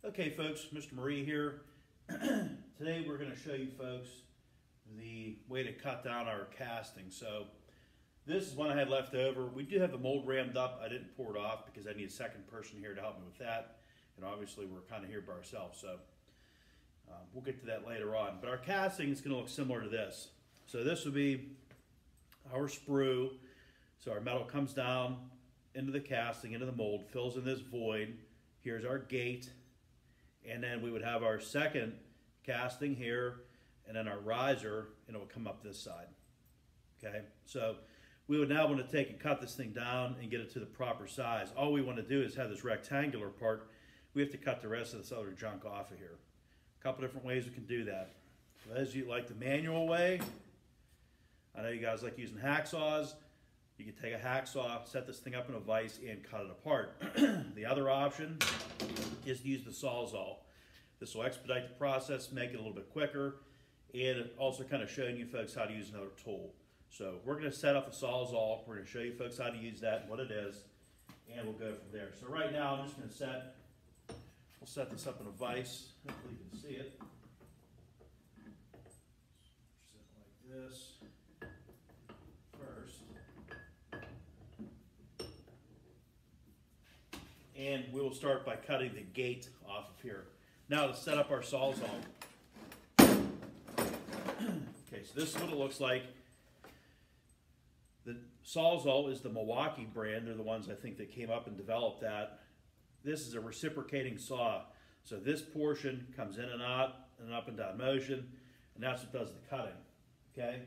Okay folks, Mr. Marie here. Today we're going to show you folks the way to cut down our casting. So this is one I had left over. We do have the mold rammed up. I didn't pour it off because I need a second person here to help me with that. And obviously we're kind of here by ourselves, so we'll get to that later on. But our casting is going to look similar to this. So this would be our sprue. So our metal comes down into the casting, into the mold, fills in this void. Here's our gate. And then we would have our second casting here, and then our riser, and it will come up this side. Okay, so we would now want to take and cut this thing down and get it to the proper size. All we want to do is have this rectangular part. We have to cut the rest of this other junk off of here. A couple different ways we can do that. So as you like the manual way, I know you guys like using hacksaws. You can take a hacksaw, set this thing up in a vise, and cut it apart. The other option is to use the Sawzall. This will expedite the process, make it a little bit quicker, and also kind of showing you folks how to use another tool. So we're going to set up the Sawzall. We're going to show you folks how to use that and what it is, and we'll go from there. So right now I'm just going to we'll set this up in a vise. Hopefully you can see it. Set it like this. And we will start by cutting the gate off of here. Now to set up our Sawzall. Okay, so this is what it looks like. The Sawzall is the Milwaukee brand. They're the ones I think that came up and developed that. This is a reciprocating saw. So this portion comes in and out in an up and down motion, and that's what does the cutting. Okay,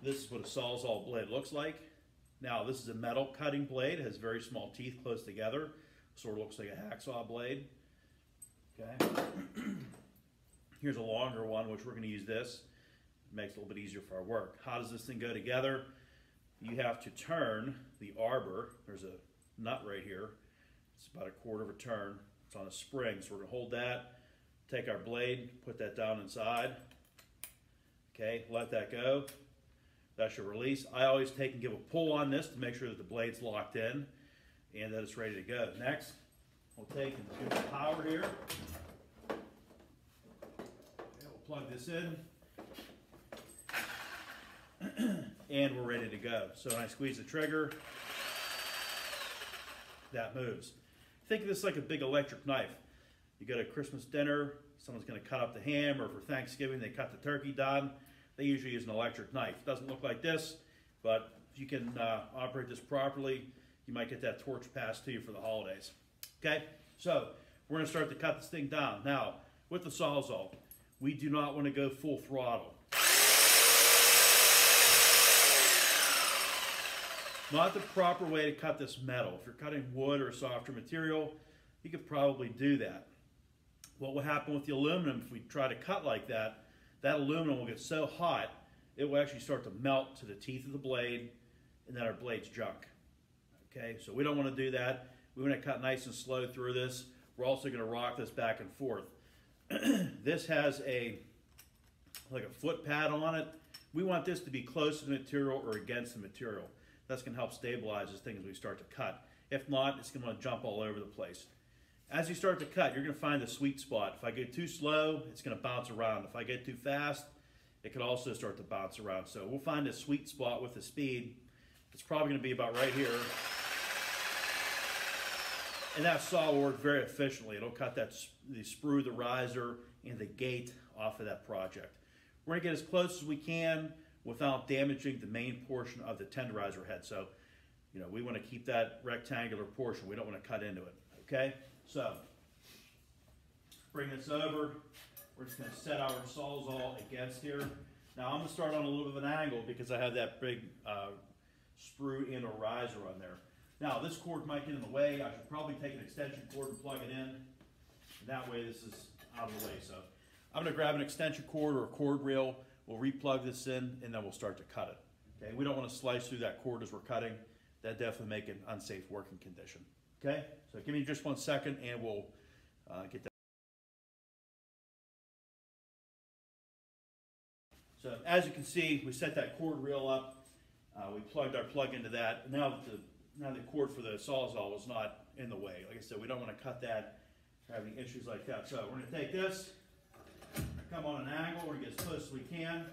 this is what a Sawzall blade looks like. Now this is a metal cutting blade. It has very small teeth close together. Sort of looks like a hacksaw blade. Okay. Here's a longer one, which we're going to use this. It makes it a little bit easier for our work. How does this thing go together? You have to turn the arbor. There's a nut right here. It's about a quarter of a turn. It's on a spring, so we're going to hold that, take our blade, put that down inside. Okay, let that go. That should release. I always take and give a pull on this to make sure that the blade's locked in and that it's ready to go. Next, we'll take and give the power here. Okay, we'll plug this in. And we're ready to go. So when I squeeze the trigger, that moves. Think of this like a big electric knife. You go to a Christmas dinner, someone's going to cut up the ham, or for Thanksgiving they cut the turkey down. They usually use an electric knife. It doesn't look like this, but if you can operate this properly, you might get that torch passed to you for the holidays. Okay, so we're going to start to cut this thing down. Now, with the Sawzall, we do not want to go full throttle. Not the proper way to cut this metal. If you're cutting wood or a softer material, you could probably do that. What will happen with the aluminum if we try to cut like that, that aluminum will get so hot, it will actually start to melt to the teeth of the blade, and then our blade's junk. Okay, so we don't want to do that. We want to cut nice and slow through this. We're also going to rock this back and forth. This has like a foot pad on it. We want this to be close to the material or against the material. That's going to help stabilize this thing as we start to cut. If not, it's going to jump all over the place. As you start to cut, you're going to find the sweet spot. If I go too slow, it's going to bounce around. If I get too fast, it could also start to bounce around. So we'll find a sweet spot with the speed. It's probably going to be about right here. And that saw will work very efficiently. It'll cut the sprue, the riser, and the gate off of that project. We're going to get as close as we can without damaging the main portion of the tenderizer head. So, you know, we want to keep that rectangular portion. We don't want to cut into it. Okay? So, bring this over. We're just going to set our Sawzall against here. Now, I'm going to start on a little bit of an angle because I have that big sprue and a riser on there. Now this cord might get in the way. I should probably take an extension cord and plug it in. And that way this is out of the way. So I'm going to grab an extension cord or a cord reel. We'll replug this in and then we'll start to cut it. Okay, we don't want to slice through that cord as we're cutting. That definitely make an unsafe working condition. Okay, so give me just 1 second and we'll get that. So as you can see, we set that cord reel up. We plugged our plug into that. Now the cord for the Sawzall was not in the way. Like I said, we don't want to cut that have any issues like that. So we're going to take this, come on an angle, we're going to get as close as we can.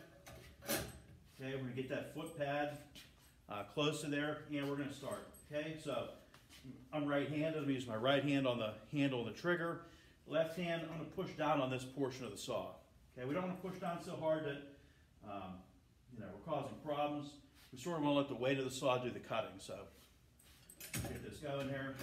Okay, we're going to get that foot pad close to there, and we're going to start. Okay, so I'm right-handed. I'm using my right hand on the handle and the trigger. Left hand, I'm going to push down on this portion of the saw. Okay, we don't want to push down so hard that we're causing problems. We sort of want to let the weight of the saw do the cutting. So get this going here.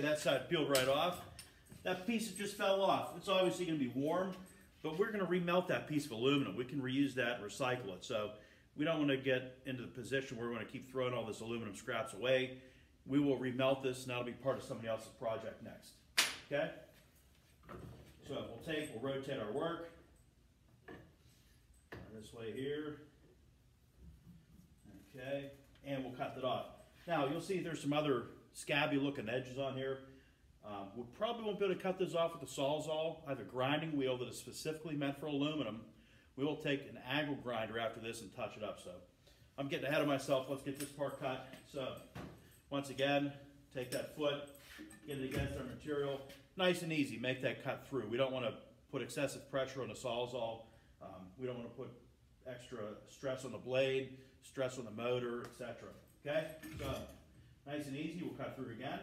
That side peeled right off. That piece just fell off. It's obviously going to be warm, but we're going to remelt that piece of aluminum. We can reuse that and recycle it. So we don't want to get into the position where we're going to keep throwing all this aluminum scraps away. We will remelt this, and that'll be part of somebody else's project next. Okay? So we'll rotate our work this way here. Okay, and we'll cut that off. Now you'll see there's some other scabby looking edges on here. We probably won't be able to cut this off with the Sawzall. I have a grinding wheel that is specifically meant for aluminum. We will take an angle grinder after this and touch it up. So I'm getting ahead of myself. Let's get this part cut. So once again, take that foot, get it against our material. Nice and easy, make that cut through. We don't want to put excessive pressure on the Sawzall. We don't want to put extra stress on the blade, stress on the motor, etc. Okay, so nice and easy, we'll cut through again.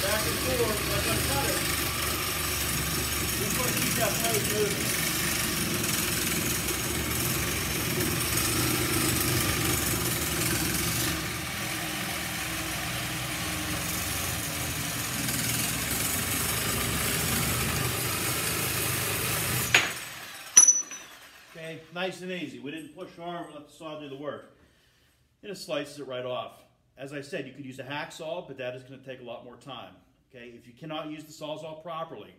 Back and forth, like I cut it. Just want to keep that blade moving. Okay, nice and easy. We didn't push hard, we let the saw do the work. And it slices it right off. As I said, you could use a hacksaw, but that is going to take a lot more time. Okay, if you cannot use the Sawzall properly,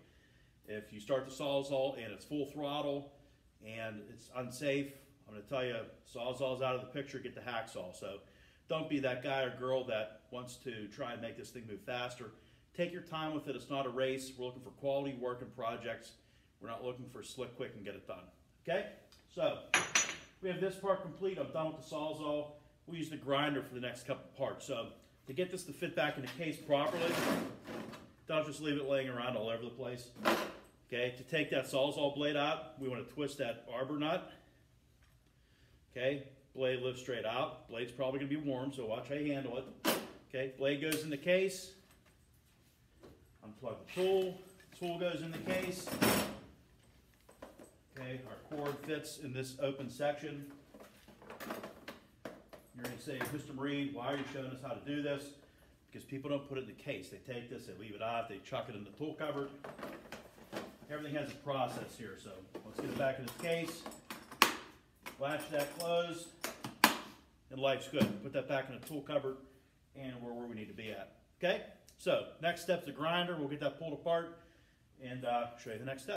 if you start the Sawzall and it's full throttle and it's unsafe, I'm going to tell you, Sawzall's out of the picture, get the hacksaw. So don't be that guy or girl that wants to try and make this thing move faster. Take your time with it. It's not a race. We're looking for quality work and projects. We're not looking for slick, quick, and get it done. Okay, so we have this part complete. I'm done with the Sawzall. We'll use the grinder for the next couple parts. So to get this to fit back in the case properly, don't just leave it laying around all over the place. Okay, to take that Sawzall blade out, we want to twist that arbor nut. Okay, blade lifts straight out. Blade's probably going to be warm, so watch how you handle it. Okay, blade goes in the case. Unplug the tool. Tool goes in the case. Okay, our cord fits in this open section. You're going to say, Mr. Marine, why are you showing us how to do this? Because people don't put it in the case. They take this, they leave it out, they chuck it in the tool cupboard. Everything has a process here, so let's get it back in its case. Latch that closed, and life's good. Put that back in the tool cupboard, and we're where we need to be at. Okay? So, next step's the grinder. We'll get that pulled apart and show you the next step.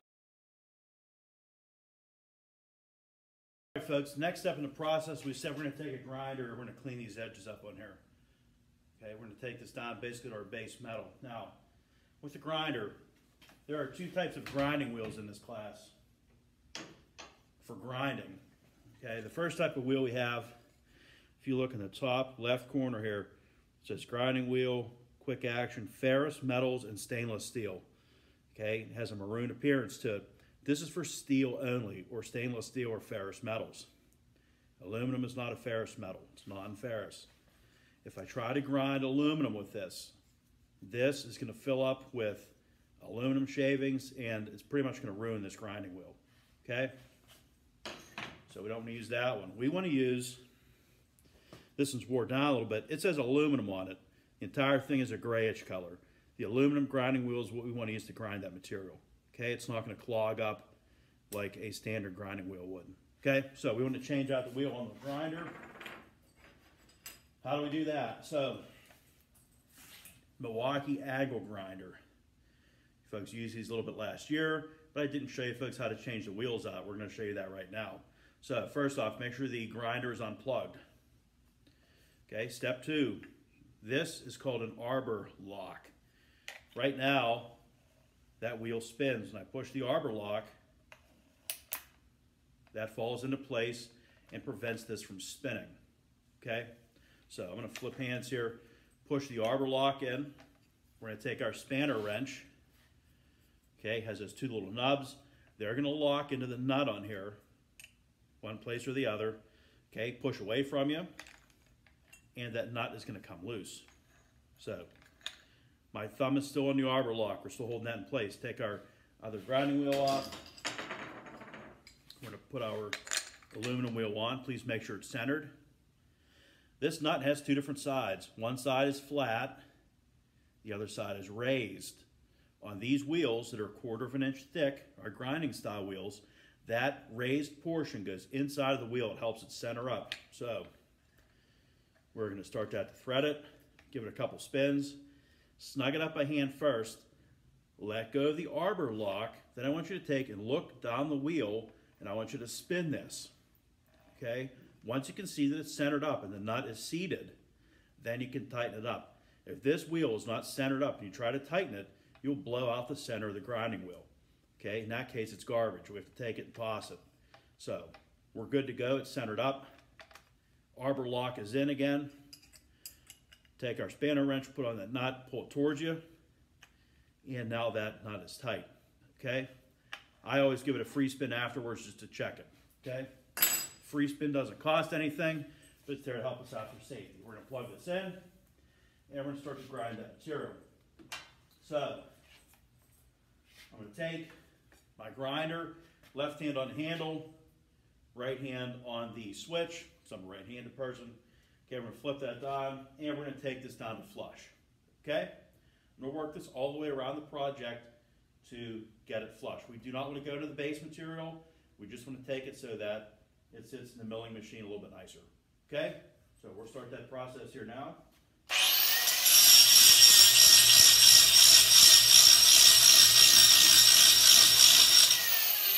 All right, folks, next step in the process, we said we're going to take a grinder, we're going to clean these edges up on here. Okay, we're going to take this down basically to our base metal. Now, with the grinder, there are two types of grinding wheels in this class for grinding. Okay, the first type of wheel we have, if you look in the top left corner here, it says grinding wheel, quick action, ferrous, metals, and stainless steel. Okay, it has a maroon appearance to it. This is for steel only, or stainless steel or ferrous metals. Aluminum is not a ferrous metal. It's non-ferrous. If I try to grind aluminum with this, this is going to fill up with aluminum shavings, and it's pretty much going to ruin this grinding wheel. Okay? So we don't want to use that one. We want to use, this one's wore down a little bit. It says aluminum on it. The entire thing is a grayish color. The aluminum grinding wheel is what we want to use to grind that material. Okay, it's not going to clog up like a standard grinding wheel would. Okay, so we want to change out the wheel on the grinder. How do we do that? So, Milwaukee Angle Grinder. Folks used these a little bit last year, but I didn't show you folks how to change the wheels out. We're going to show you that right now. So first off, make sure the grinder is unplugged. Okay, step 2. This is called an arbor lock. Right now, that wheel spins. When I push the arbor lock, that falls into place and prevents this from spinning. Okay, so I'm going to flip hands here, push the arbor lock in. We're going to take our spanner wrench. Okay, has those 2 little nubs. They're going to lock into the nut on here, one place or the other. Okay, push away from you, and that nut is going to come loose. So, my thumb is still on the arbor lock. We're still holding that in place. Take our other grinding wheel off. We're going to put our aluminum wheel on. Please make sure it's centered. This nut has 2 different sides. One side is flat, the other side is raised. On these wheels that are 1/4 inch thick, our grinding style wheels, that raised portion goes inside of the wheel. It helps it center up. So we're going to start that to thread it, give it a couple spins, snug it up by hand first, let go of the arbor lock. Then I want you to take and look down the wheel, and I want you to spin this. Okay? Once you can see that it's centered up and the nut is seated, then you can tighten it up. If this wheel is not centered up and you try to tighten it, you'll blow out the center of the grinding wheel. Okay, in that case, it's garbage. We have to take it and toss it. So, we're good to go. It's centered up. Arbor lock is in again. Take our spanner wrench, put on that nut, pull it towards you, and now that nut is tight. Okay, I always give it a free spin afterwards just to check it. Okay, free spin doesn't cost anything, but it's there to help us out for safety. We're going to plug this in, and we're going to start to grind that material. So, I'm going to take my grinder, left hand on the handle, right hand on the switch, so I'm a right-handed person. Okay, we're going to flip that down, and we're going to take this down to flush. Okay? I'm going to work this all the way around the project to get it flush. We do not want to go to the base material. We just want to take it so that it sits in the milling machine a little bit nicer. Okay? So we'll start that process here now.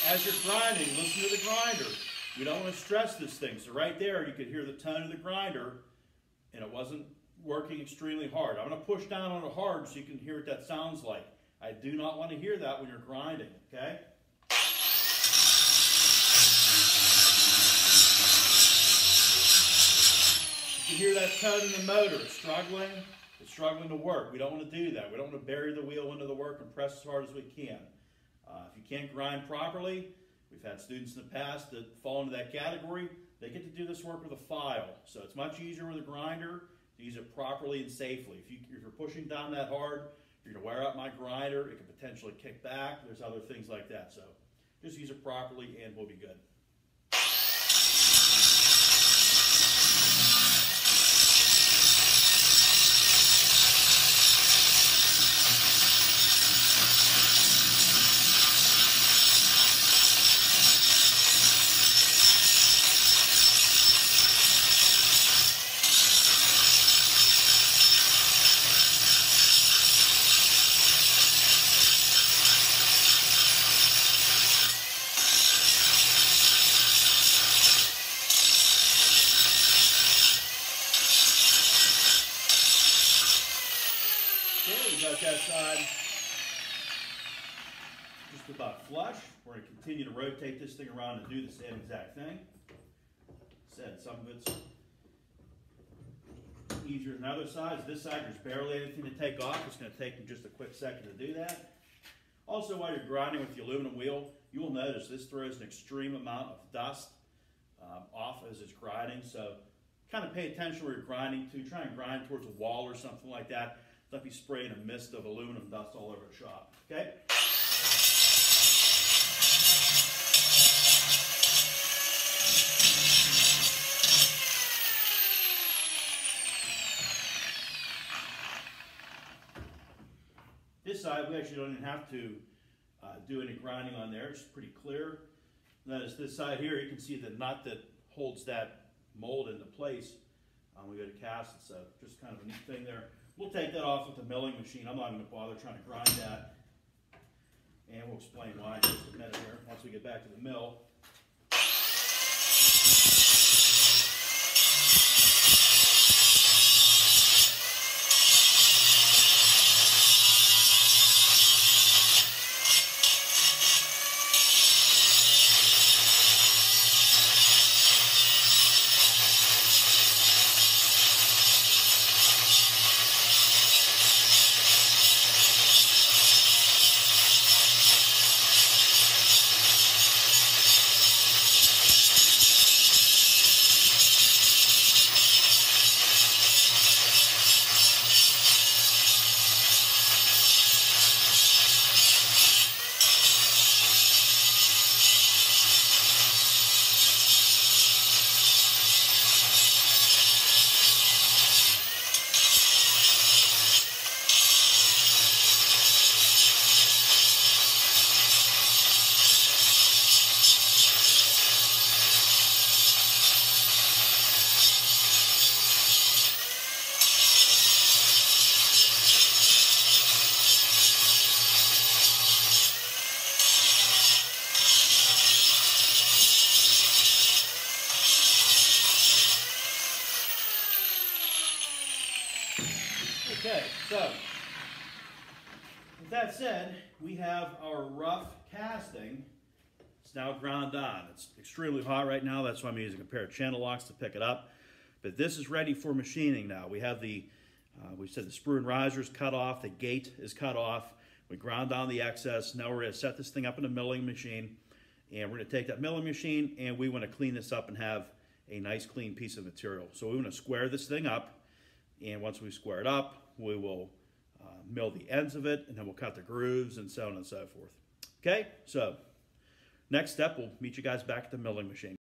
As you're grinding, listen to the grinder. We don't want to stress this thing. So right there, you could hear the tone of the grinder, and it wasn't working extremely hard. I'm going to push down on it hard so you can hear what that sounds like. I do not want to hear that when you're grinding, okay? You can hear that tone in the motor. It's struggling to work. We don't want to do that. We don't want to bury the wheel into the work and press as hard as we can. If you can't grind properly, we've had students in the past that fall into that category. They get to do this work with a file. So it's much easier with a grinder to use it properly and safely. If you're pushing down that hard, you're going to wear out my grinder. It could potentially kick back. There's other things like that. So just use it properly and we'll be good. Okay, we got that side just about flush. We're going to continue to rotate this thing around and do the same exact thing. Said some of it's easier than other sides. This side, there's barely anything to take off. It's going to take me just a quick second to do that. Also, while you're grinding with the aluminum wheel, you will notice this throws an extreme amount of dust off as it's grinding. So kind of pay attention where you're grinding to. Try and grind towards a wall or something like that. Don't be spraying a mist of aluminum dust all over the shop. Okay? This side, we actually don't even have to do any grinding on there. It's pretty clear. Notice this side here, you can see the nut that holds that mold into place. We go to cast it, so just kind of a neat thing there. We'll take that off with the milling machine. I'm not going to bother trying to grind that. And we'll explain why in just a minute here, once we get back to the mill. Okay, so with that said, we have our rough casting. It's now ground on. It's extremely hot right now. That's why I'm using a pair of channel locks to pick it up. But this is ready for machining now. We have the, we said the sprue and risers cut off. The gate is cut off. We ground down the excess. Now we're going to set this thing up in a milling machine. And we're going to take that milling machine and we want to clean this up and have a nice clean piece of material. So we want to square this thing up. And once we square it up, we will mill the ends of it, and then we'll cut the grooves and so on and so forth. Okay, so next step, we'll meet you guys back at the milling machine.